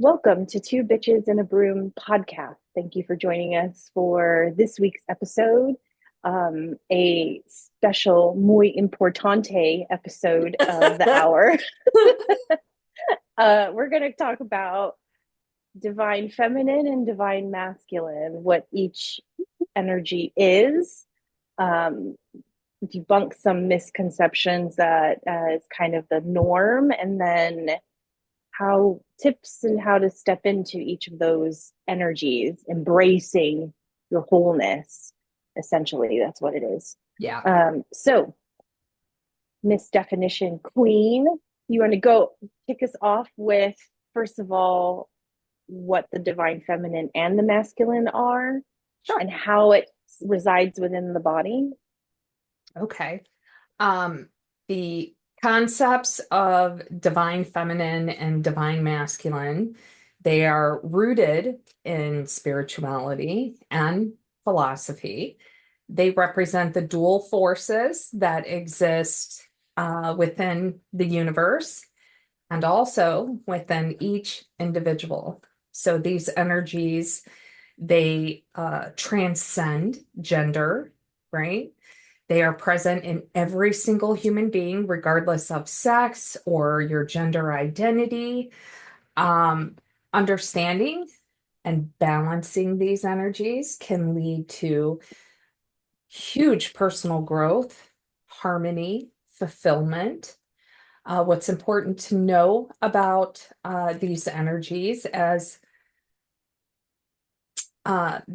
Welcome to Two Bitches and a Broom podcast. Thank you for joining us for this week's episode, a special muy importante episode of the hour. We're going to talk about divine feminine and divine masculine, what each energy is, um, debunk some misconceptions that is kind of the norm, and then how tips and how to step into each of those energies, embracing your wholeness. Essentially, that's what it is. Yeah. So, Miss Definition Queen, you want to go kick us off with, first of all, what the divine feminine and the masculine are Sure. and how it resides within the body? Okay. The concepts of divine feminine and divine masculine, they are rooted in spirituality and philosophy. They represent the dual forces that exist within the universe and also within each individual. So these energies, they transcend gender, right? They are present in every single human being, regardless of sex or your gender identity. Um, Understanding and balancing these energies can lead to huge personal growth, harmony, fulfillment. What's important to know about these energies as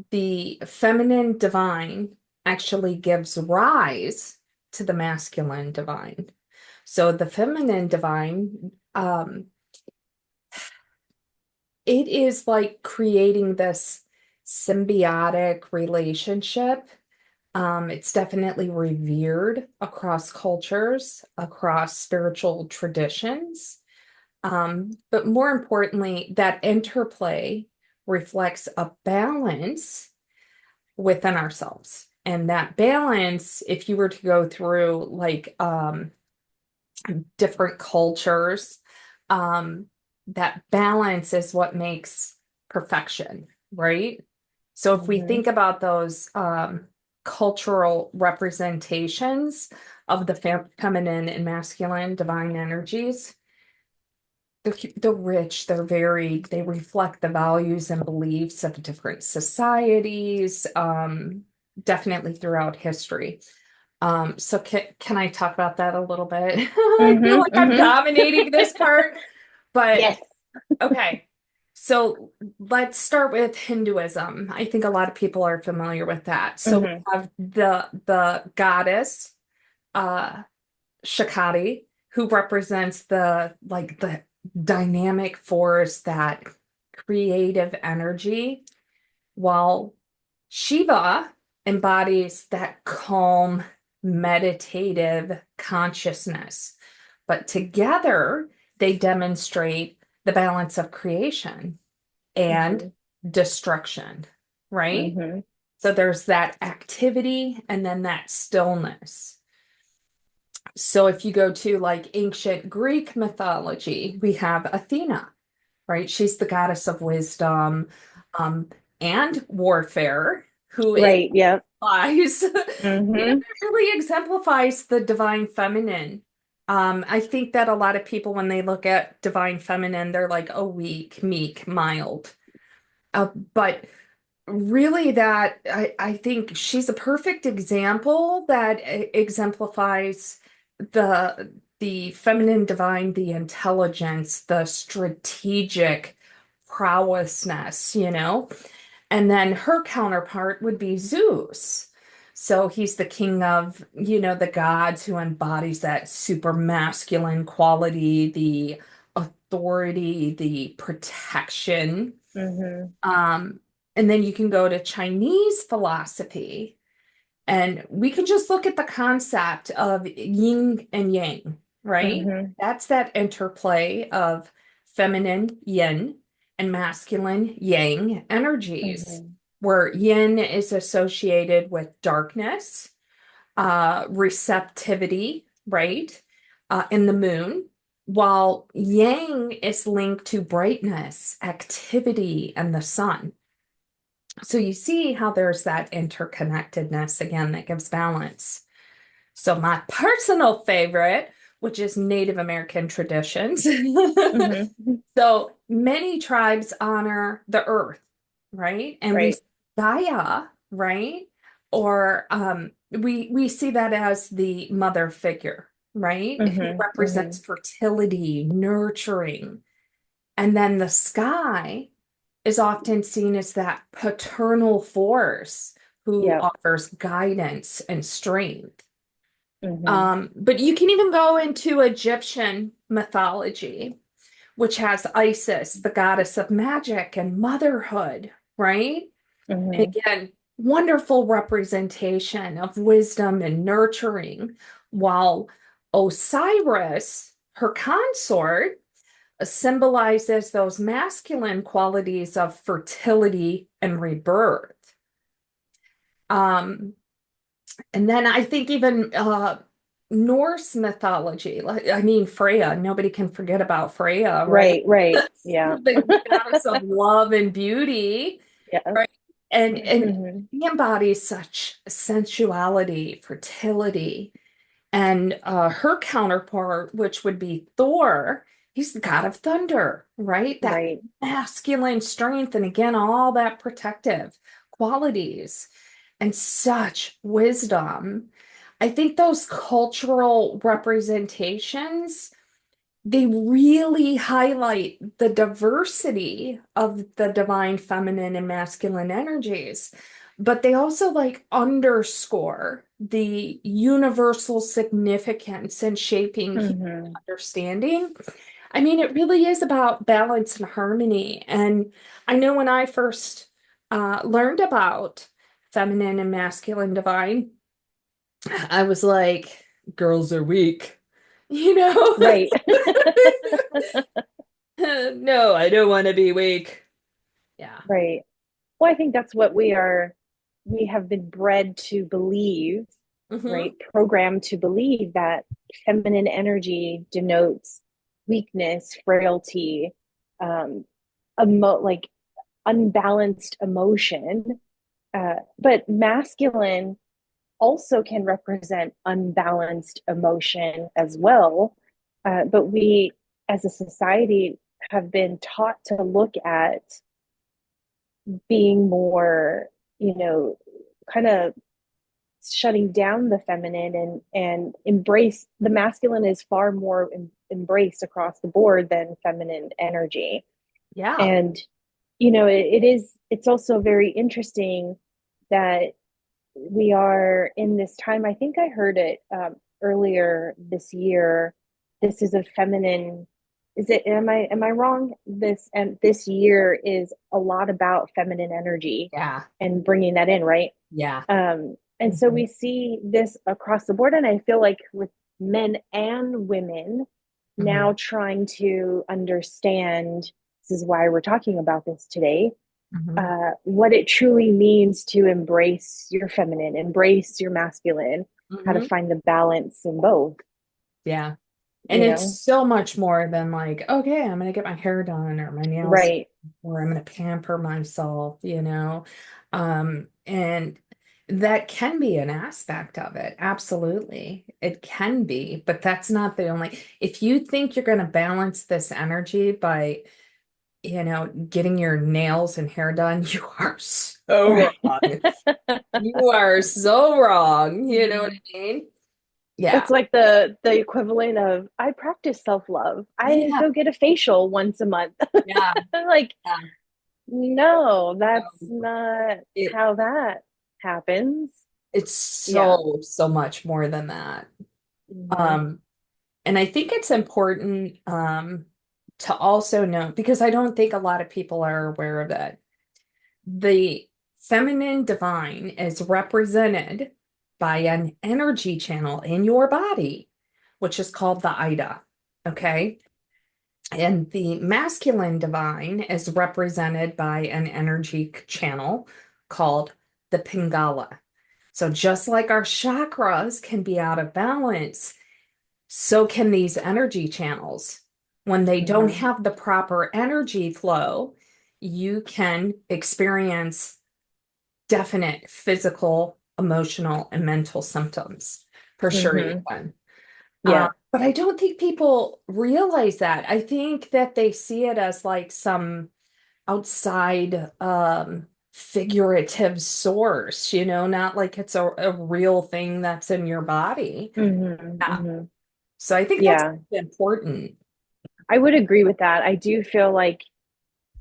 the feminine divine actually gives rise to the masculine divine. So the feminine divine, it is like creating this symbiotic relationship. It's definitely revered across cultures, across spiritual traditions. But more importantly, that interplay reflects a balance within ourselves. And that balance, if you were to go through like different cultures, um, that balance is what makes perfection, right? So if we Mm-hmm. think about those cultural representations of the feminine and masculine divine energies, they're rich, they're varied, they reflect the values and beliefs of different societies, definitely throughout history. So can I talk about that a little bit? I feel Mm-hmm. like I'm Mm-hmm. dominating this part, but Yes. okay. So let's start with Hinduism. I think a lot of people are familiar with that. So we Mm-hmm. have the goddess uh Shakati, who represents the dynamic force, that creative energy, while Shiva embodies that calm, meditative consciousness. But together, they demonstrate the balance of creation and Mm-hmm. destruction, right? Mm-hmm. So there's that activity and then that stillness. So if you go to like ancient Greek mythology, we have Athena, right? She's the goddess of wisdom, um, and warfare, who Right. Yeah. exemplifies, Mm-hmm. really exemplifies the divine feminine. I think that a lot of people, when they look at divine feminine, they're like, oh, weak, meek, mild. But really, that I think she's a perfect example that exemplifies the feminine divine, the intelligence, the strategic prowessness, And then her counterpart would be Zeus. So he's the king of, the gods, who embodies that super masculine quality, the authority, the protection. Mm-hmm. Um, and then you can go to Chinese philosophy, and we can just look at the concept of yin and yang, right? Mm-hmm. That's that interplay of feminine yin and masculine yang energies, Mm-hmm. where yin is associated with darkness, receptivity, right? In the moon. while yang is linked to brightness, activity, and the sun. So you see how there's that interconnectedness again that gives balance. So my personal favorite, which is Native American traditions. Hmm. So many tribes honor the earth, right? And we Right. Gaia, right? Or we see that as the mother figure, right? Who Hmm. represents Hmm. fertility, nurturing. And then the sky is often seen as that paternal force who Yep. offers guidance and strength. Hmm. But you can even go into Egyptian mythology, which has Isis, the goddess of magic and motherhood, right? And Hmm. again, wonderful representation of wisdom and nurturing, while Osiris, her consort, symbolizes those masculine qualities of fertility and rebirth. Um, and then I think even Norse mythology, like I mean Freya, nobody can forget about Freya, right? Right. Right. Yeah. The goddess of love and beauty, Yeah. right? And Hmm. he embodies such sensuality, fertility, and her counterpart, which would be Thor, he's the god of thunder, right? That Right. masculine strength, and again, all that protective qualities and such wisdom. I think those cultural representations, they really highlight the diversity of the divine feminine and masculine energies, but they also like underscore the universal significance in shaping human Hmm. understanding. I mean, it really is about balance and harmony. And I know when I first learned about feminine and masculine divine, I was like, girls are weak, you know? Right. No, I don't want to be weak. Yeah. Right. Well, I think that's what we have been bred to believe, Hmm. right? Programmed to believe that feminine energy denotes weakness, frailty, um, like unbalanced emotion. But masculine also can represent unbalanced emotion as well. But we, as a society, have been taught to look at being more, you know, kind of shutting down the feminine and embrace the masculine is far more embraced across the board than feminine energy. Yeah. And it's also very interesting that we are in this time. I think I heard it earlier this year. This is a feminine. Is it? Am I wrong? This year is a lot about feminine energy Yeah. and bringing that in, right? Yeah. And so Mhm. we see this across the board, and I feel like with men and women Mhm. now trying to understand. This is why we're talking about this today, Mhm. what it truly means to embrace your feminine, embrace your masculine, how to Mhm. find the balance in both, Yeah. And you it's know? so much more than like, okay, I'm gonna get my hair done or my nails Right. or I'm gonna pamper myself, you know. And that can be an aspect of it. Absolutely. It can be, but that's not the only. If you think you're gonna balance this energy by getting your nails and hair done, you are so Right. wrong. You are so wrong. You know what Mhm. I mean? Yeah. That's like the equivalent of I practice self-love. I Yeah. go get a facial once a month. Yeah. Like, Yeah. no, that's No, not it how that happens. it's Yeah. so much more than that. Hmm. Um, and I think it's important to also note because I don't think a lot of people are aware of it. The feminine divine is represented by an energy channel in your body, which is called the Ida. Okay. And the masculine divine is represented by an energy channel called the Pingala. So just like our chakras can be out of balance, so can these energy channels. When they don't Hmm. have the proper energy flow, you can experience definite physical, emotional, and mental symptoms. For sure you Hmm. can. Yeah. But I don't think people realize that. I think that they see it as like some outside figurative source, not like it's a real thing that's in your body. Hmm. Yeah. Hmm. So I think that's Yeah. important. I would agree with that. I do feel like,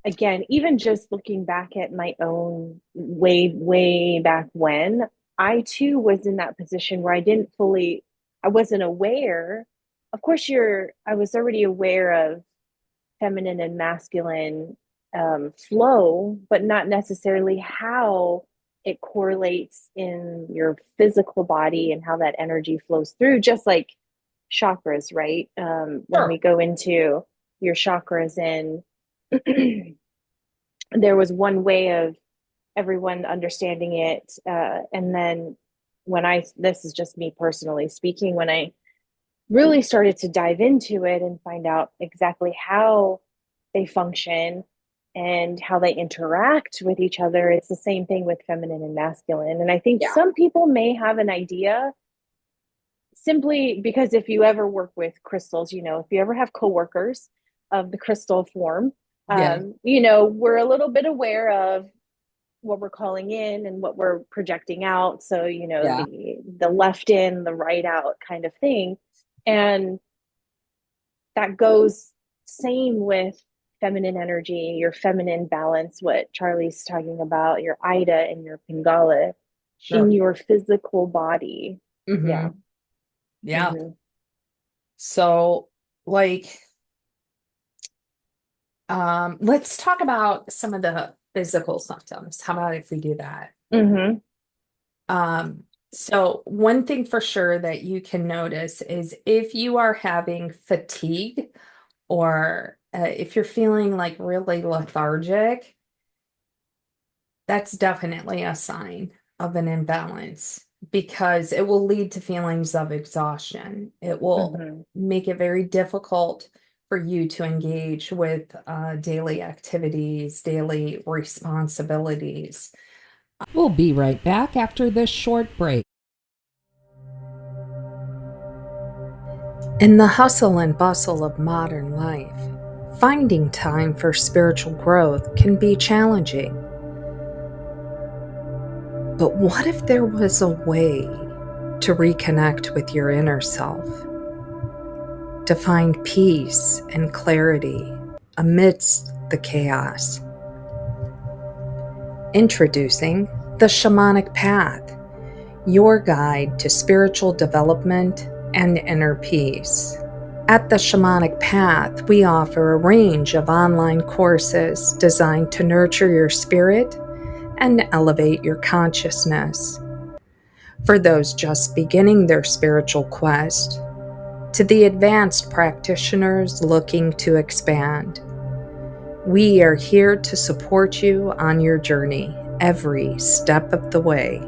again, even just looking back at my own way back when, I too was in that position where I wasn't aware. Of course, I was already aware of feminine and masculine flow, but not necessarily how it correlates in your physical body and how that energy flows through, just like chakras, right? When we Sure. go into your chakras, and there was one way of everyone understanding it. And then this is just me personally speaking, when I really started to dive into it and find out exactly how they function and how they interact with each other, it's the same thing with feminine and masculine. And I think Yeah. some people may have an idea simply because if you ever work with crystals, if you ever have coworkers of the crystal form, Yeah. we're a little bit aware of what we're calling in and what we're projecting out. So, Yeah. the left in, the right out kind of thing. And that goes same with feminine energy, your feminine balance, what Charlie's talking about, your Ida and your Pingala in Sure. your physical body. Yeah. Hmm. Yeah. Hmm. So, like, let's talk about some of the physical symptoms. How about if we do that? Hmm. Um, so one thing for sure that you can notice is if you are having fatigue or if you're feeling like really lethargic, that's definitely a sign of an imbalance because it will lead to feelings of exhaustion. It will Hmm. make it very difficult for you to engage with daily activities, daily responsibilities. We'll be right back after this short break. In the hustle and bustle of modern life, finding time for spiritual growth can be challenging. But what if there was a way to reconnect with your inner self, to find peace and clarity amidst the chaos? Introducing the Shamanic Path, your guide to spiritual development and inner peace. At the Shamanic Path, we offer a range of online courses designed to nurture your spirit and elevate your consciousness. For those just beginning their spiritual quest, to the advanced practitioners looking to expand, we are here to support you on your journey every step of the way.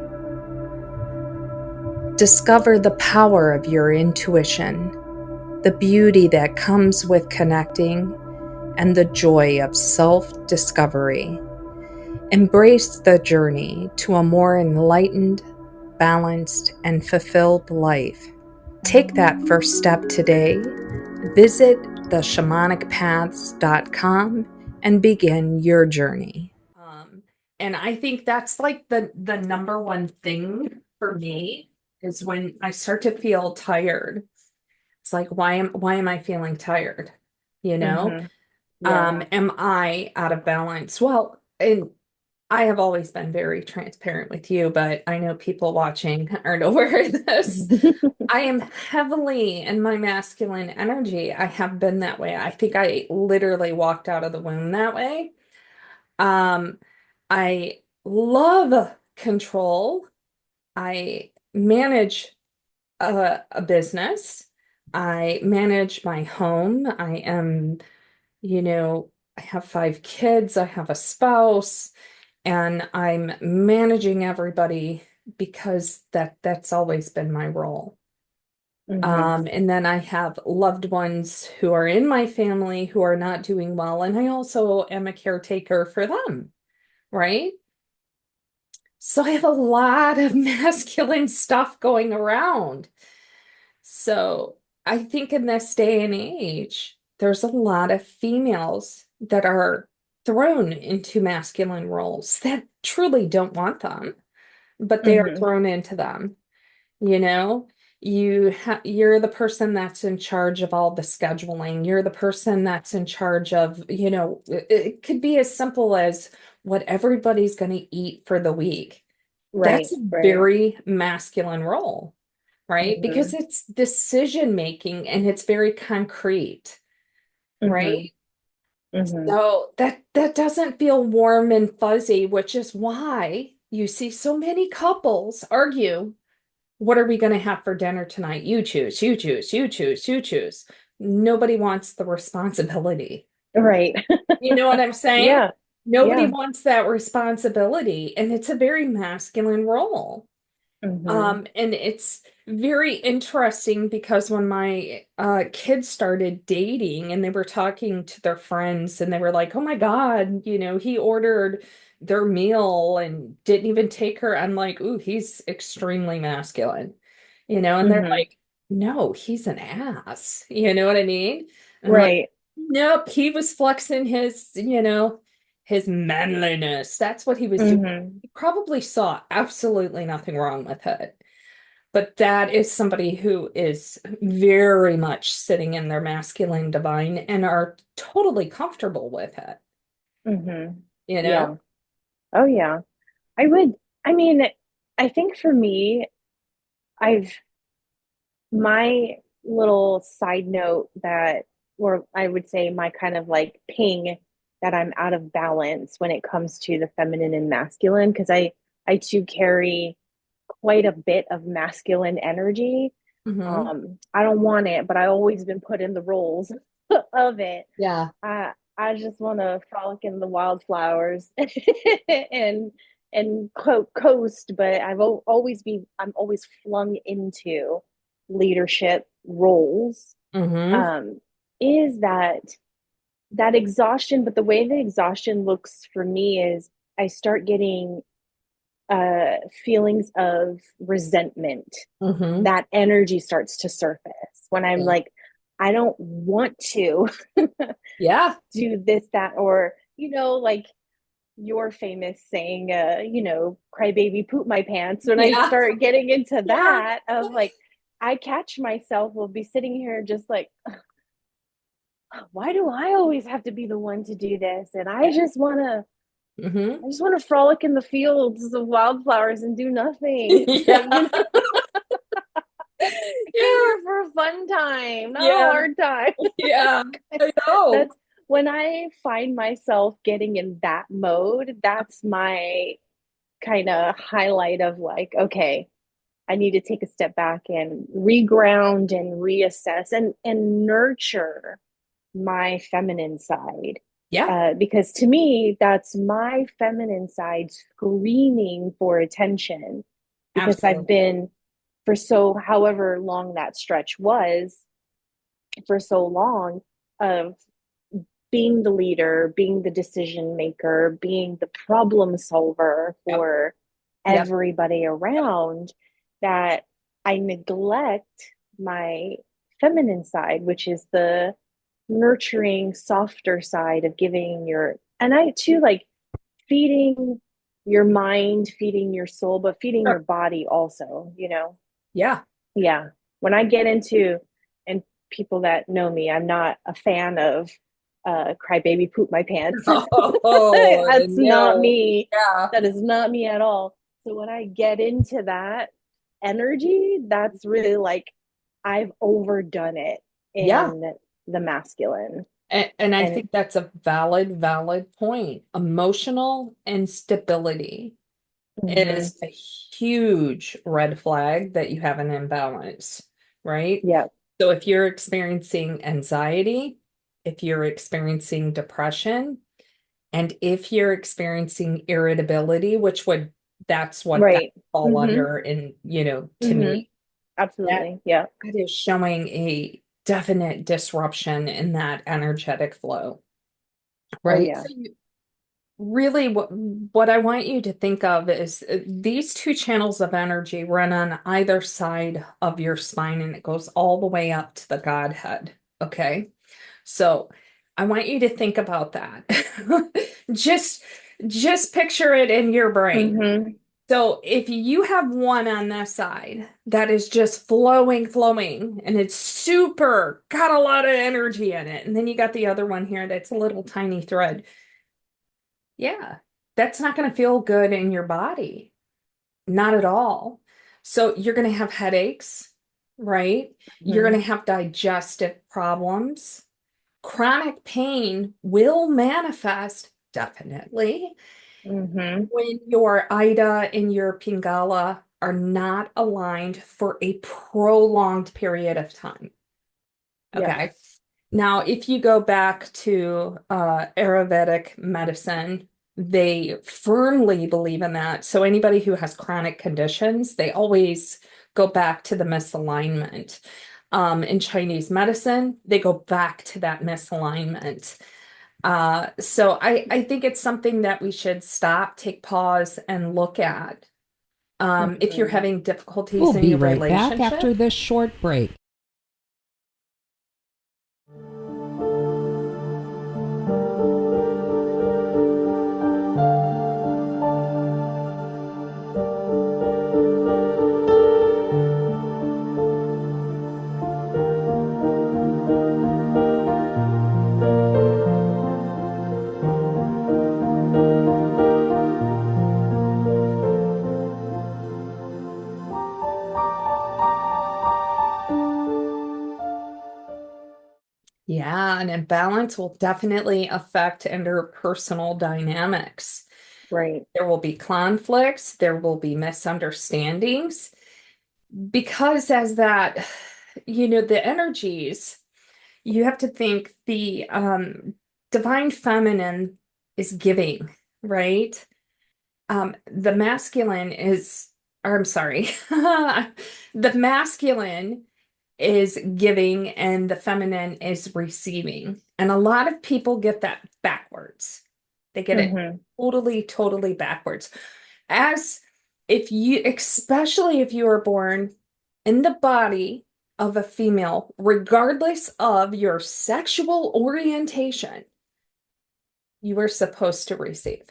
Discover the power of your intuition, the beauty that comes with connecting, and the joy of self discovery. Embrace the journey to a more enlightened, balanced, and fulfilled life. Take that first step today. Visit theshamanicpaths.com and begin your journey. And I think that's like the number one thing for me is when I start to feel tired. It's like why am I feeling tired? You know? Hmm. Yeah. Am I out of balance? Well, and I have always been very transparent with you, but I know people watching aren't aware of this. I am heavily in my masculine energy. I have been that way. I think I literally walked out of the womb that way. Um, I love control. I manage a business. I manage my home. You know, I have 5 kids. I have a spouse, and I'm managing everybody because that's always been my role. Mm-hmm. And then I have loved ones who are in my family who are not doing well, and I also am a caretaker for them, right? So I have a lot of masculine stuff going around. So I think in this day and age, there's a lot of females that are thrown into masculine roles that truly don't want them, but they are Mm-hmm. thrown into them. You know, you're the person that's in charge of all the scheduling. You're the person that's in charge of, it could be as simple as what everybody's going to eat for the week. That's Right, a right. very masculine role, right? Because Mm-hmm. it's decision making and it's very concrete, Mm-hmm. right? Mm-hmm. So that doesn't feel warm and fuzzy, which is why you see so many couples argue, what are we going to have for dinner tonight? You choose, you choose, you choose, you choose. Nobody wants the responsibility. Right. You know what I'm saying? Yeah. Nobody Yeah. wants that responsibility, and it's a very masculine role. Mm-hmm. And it's very interesting because when my kids started dating and they were talking to their friends and they were like, "Oh my God, he ordered their meal and didn't even take her." I'm like, "Ooh, he's extremely masculine." And they're Mm-hmm. like, "No, he's an ass." You know what I mean? And I'm like, Right. "Nope, he was flexing his manliness. That's what he was doing." Mm-hmm. He probably saw absolutely nothing wrong with it. But that is somebody who is very much sitting in their masculine divine and are totally comfortable with it, Mm-hmm. you Yeah. know? Oh yeah. I would, I mean, I think for me, I've my little side note that, or I would say my kind of like ping that I'm out of balance when it comes to the feminine and masculine, because I too carry quite a bit of masculine energy. Hmm. I don't want it, but I always been put in the roles of it. Yeah. I just want to frolic in the wildflowers and coast, but I'm always flung into leadership roles. Hmm. Um, is that exhaustion? But the way the exhaustion looks for me is I start getting feelings of resentment. Hmm. That energy starts to surface when I'm Yeah. like, I don't want to Yeah. do this, that, or, like your famous saying, cry baby, poop my pants. When I Yeah. start getting into Yeah. that, of like, I catch myself, will be sitting here just like, why do I always have to be the one to do this? And Hmm. I just want to frolic in the fields of wildflowers and do nothing. Yeah. I came Yeah. here for a fun time, not a Yeah. hard time. Yeah. I know. That's when I find myself getting in that mode, that's my kind of highlight of like, okay, I need to take a step back and reground and reassess and nurture my feminine side. Yeah. Because to me, that's my feminine side screaming for attention because I've Absolutely. been for so however long that stretch was for so long of being the leader, being the decision maker, being the problem solver Yep. for Yep. everybody around that I neglect my feminine side, which is the nurturing, softer side of giving and I too like feeding your mind, feeding your soul, but feeding your Sure. body also. Yeah. Yeah. When I get into, and people that know me, I'm not a fan of cry baby poop my pants. Oh, That's not no. me. Yeah. That is not me at all. So when I get into that energy, that's really like I've overdone it Yeah. in the masculine. And I And think that's a valid point. Emotional instability mm-hmm, is a huge red flag that you have an imbalance, right? yeah, So if you're experiencing anxiety, if you're experiencing depression, and if you're experiencing irritability, that's what that right. fall Mm-hmm, under, and to mm-hmm, me. That Absolutely. Yeah. that is showing a definite disruption in that energetic flow, Oh, right? yeah. So really what I want you to think of is these two channels of energy run on either side of your spine and it goes all the way up to the Godhead. Okay. So I want you to think about that. Just just picture it in your brain. Mm-hmm. So if you have one on this side that is just flowing, flowing, and it's super, got a lot of energy in it, and then you got the other one here that's a little tiny thread. Yeah, that's not going to feel good in your body. Not at all. So you're going to have headaches, right? You're Mm-hmm. going to have digestive problems. Chronic pain will manifest definitely Mm-hmm. when your Ida and your Pingala are not aligned for a prolonged period of time. Yes. Okay. Now, if you go back to Ayurvedic medicine, they firmly believe in that. So anybody who has chronic conditions, they always go back to the misalignment. In Chinese medicine, they go back to that misalignment. So I think it's something that we should stop, take pause, and look at. If you're Mm-hmm. having We'll difficulties in be your right back relationship. after this short break. Yeah, an imbalance will definitely affect interpersonal dynamics. Right. There will be conflicts, there will be misunderstandings, because as that, the energies, you have to think the divine feminine is giving, right? The masculine is, or I'm sorry, the masculine is giving and the feminine is receiving. And a lot of people get that backwards. They get it Mm-hmm. totally, totally backwards. As if you, especially if you are born in the body of a female, regardless of your sexual orientation, you are supposed to receive.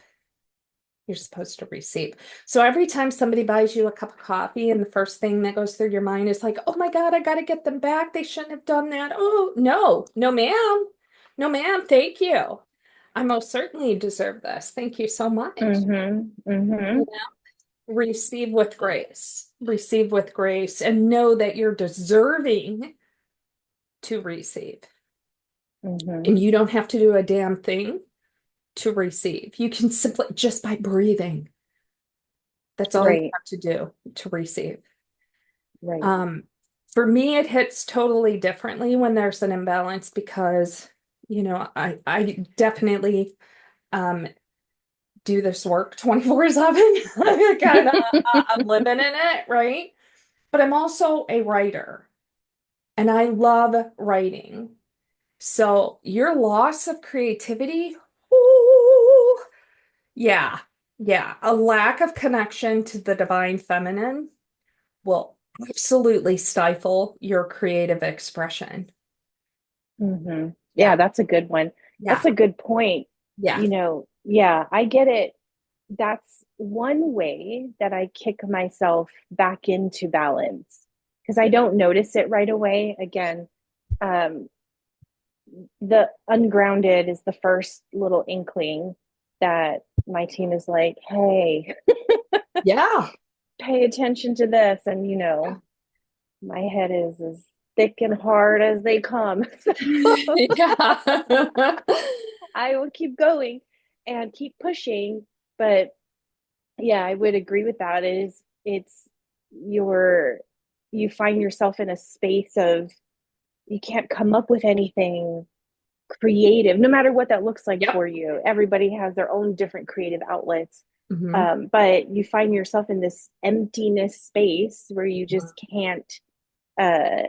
You're supposed to receive. So every time somebody buys you a cup of coffee and the first thing that goes through your mind is like, oh my God, I got to get them back. They shouldn't have done that. Oh, no, no, ma'am. No, ma'am. Thank you. I most certainly deserve this. Thank you so much. Mm-hmm. Mm-hmm. You know, receive with grace. Receive with grace and know that you're deserving to receive. Mm-hmm. And you don't have to do a damn thing to receive. You can simply just by breathing. That's all you Right. have to do to receive. Right. Um, for me, it hits totally differently when there's an imbalance because, I definitely um, do this work 24/7. Kind of, I'm living in it, right? But I'm also a writer and I love writing. So your loss of creativity, ooh, yeah, yeah, a lack of connection to the divine feminine will absolutely stifle your creative expression. Mm-hmm. Yeah, Yeah, that's a good one. yeah, That's a good point. yeah. Yeah, I get it. That's one way that I kick myself back into balance because I don't notice it right away. Again, um, the ungrounded is the first little inkling that my team is like, hey, Yeah. pay attention to this. And, my head is as thick and hard as they come. So Yeah. I will keep going and keep pushing. But yeah, I would agree with that. It's your, you find yourself in a space of you can't come up with anything creative, no matter what that looks like Yep. for you. Everybody has their own different creative outlets. Hmm. But you find yourself in this emptiness space where you just can't. uh,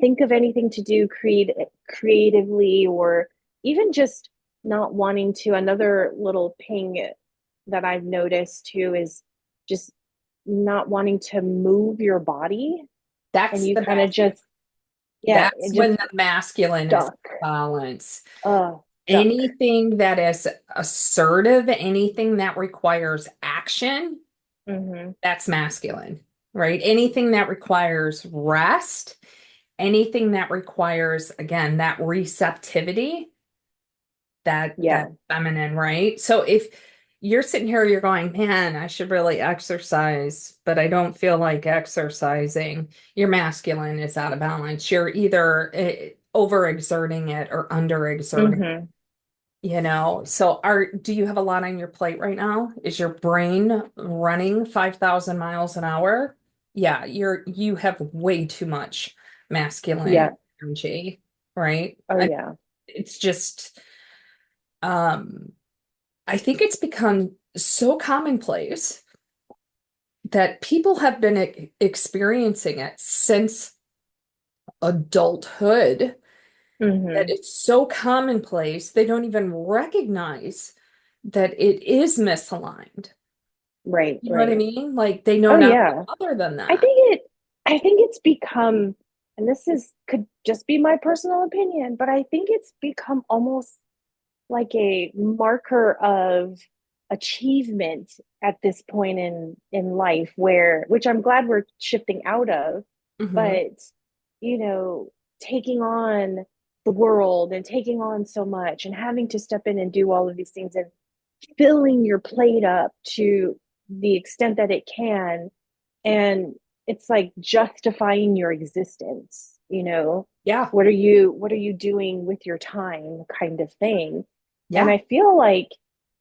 think of anything to do creatively, or even just not wanting to. Another little ping that I've noticed too is just not wanting to move your body, and That's you the kind of masculine. just, yeah, That's it when just the masculine is stuck. balance. Stuck. Anything that is assertive, anything that requires action, Mm-hmm. that's masculine, right? Anything that requires rest, anything that requires, again, that receptivity, that's Yeah. feminine, right? So if you're sitting here, you're going, man, I should really exercise, but I don't feel like exercising. Your masculine is out of balance. You're either overexerting it or underexerting. Mm-hmm. So do you have a lot on your plate right now? Is your brain running 5,000 miles an hour? Yeah, you have way too much masculine Yeah. energy, right? Oh yeah. It's just um I think it's become so commonplace that people have been experiencing it since adulthood, that Mm-hmm. it's so commonplace they don't even recognize that it is misaligned. Right, You know what I right. mean? Like they know Oh nothing yeah. other than I that. think it I think it's become, and this is could just be my personal opinion, but I think it's become almost like a marker of achievement at this point in life, where, which I'm glad we're shifting out of, Hmm. but you know, taking on the world and taking on so much and having to step in and do all of these things and filling your plate up to the extent that it can, and it's like justifying your existence, Yeah, what are you doing with your time, kind of thing. And yeah, I feel like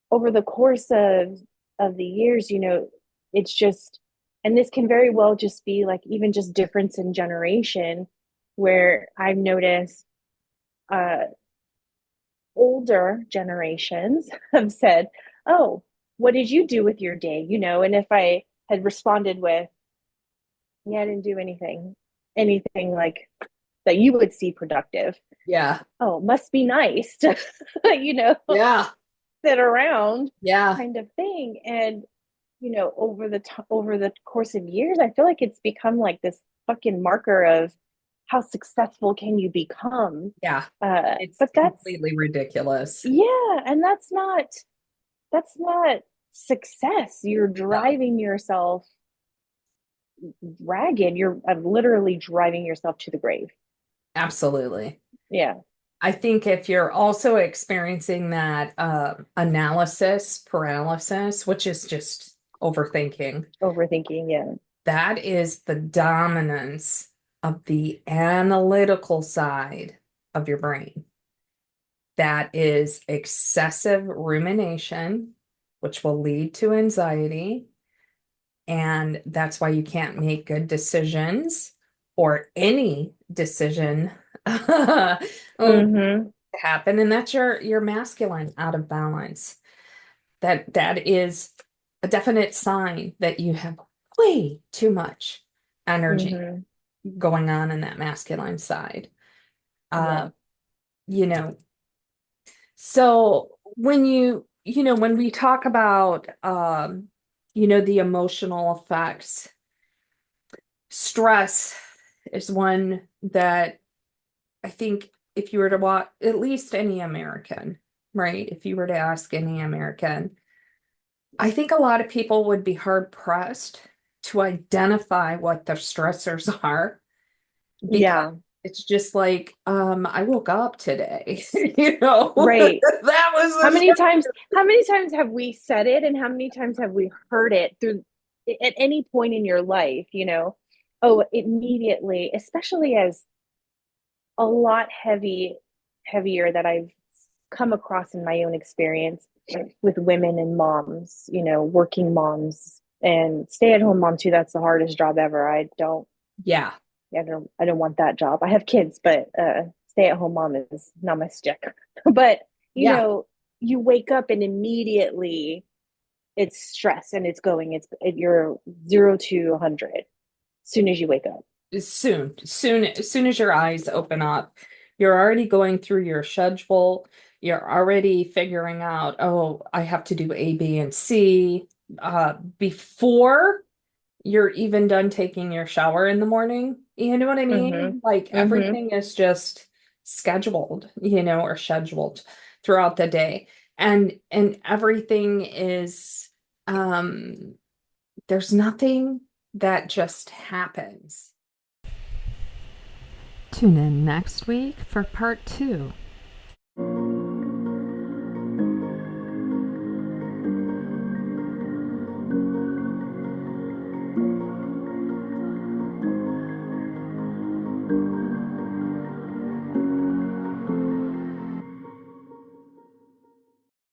over the course of the years, it's just, and this can very well just be like even just difference in generation, where I've noticed uh older generations have said, oh, what did you do with your day? And if I had responded with, yeah, I didn't do anything like that you would see productive. yeah, Oh, must be nice to, you know, yeah, sit around, yeah, kind of thing. And, over the course of years, I feel like it's become like this fucking marker of how successful can you become. yeah. It's But that's, completely ridiculous. yeah, and that's not success. You're No, driving yourself ragged. You're literally driving yourself to the grave. absolutely. Yeah. I think if you're also experiencing that analysis paralysis, which is just overthinking, Overthinking. Yeah. that is the dominance of the analytical side of your brain. That is excessive rumination, which will lead to anxiety. And that's why you can't make good decisions or any decision Mm-hmm. happen. And that's your masculine out of balance. That is a definite sign that you have way too much energy Mm-hmm. going on in that masculine side. Yeah. Uh, you know, so when we talk about the emotional effects, stress is one that I think if you were to watch at least any American, right? If you were to ask any American, I think a lot of people would be hard pressed to identify what their stressors are, because Yeah. it's just like, I woke up today, you know, Right. that was How the many times, how many times have we said it, and how many times have we heard it through at any point in your life, Oh, immediately, especially as a lot heavier that I've come across in my own experience with women and moms, working moms and stay-at-home mom too. That's the hardest job ever. yeah, I don't want that job. I have kids, but stay-at-home mom is not my stick. But you yeah, know, you wake up and immediately it's stress, and it's you're 0 to 100 as soon as you wake up. as soon as your eyes open up, you're already going through your schedule. You're already figuring out, oh, I have to do A, B, and C before you're even done taking your shower in the morning. You know what I Mm-hmm. mean? Like Mm-hmm. everything is just scheduled, or scheduled throughout the day. And everything is there's nothing that just happens. Tune in next week for part 2.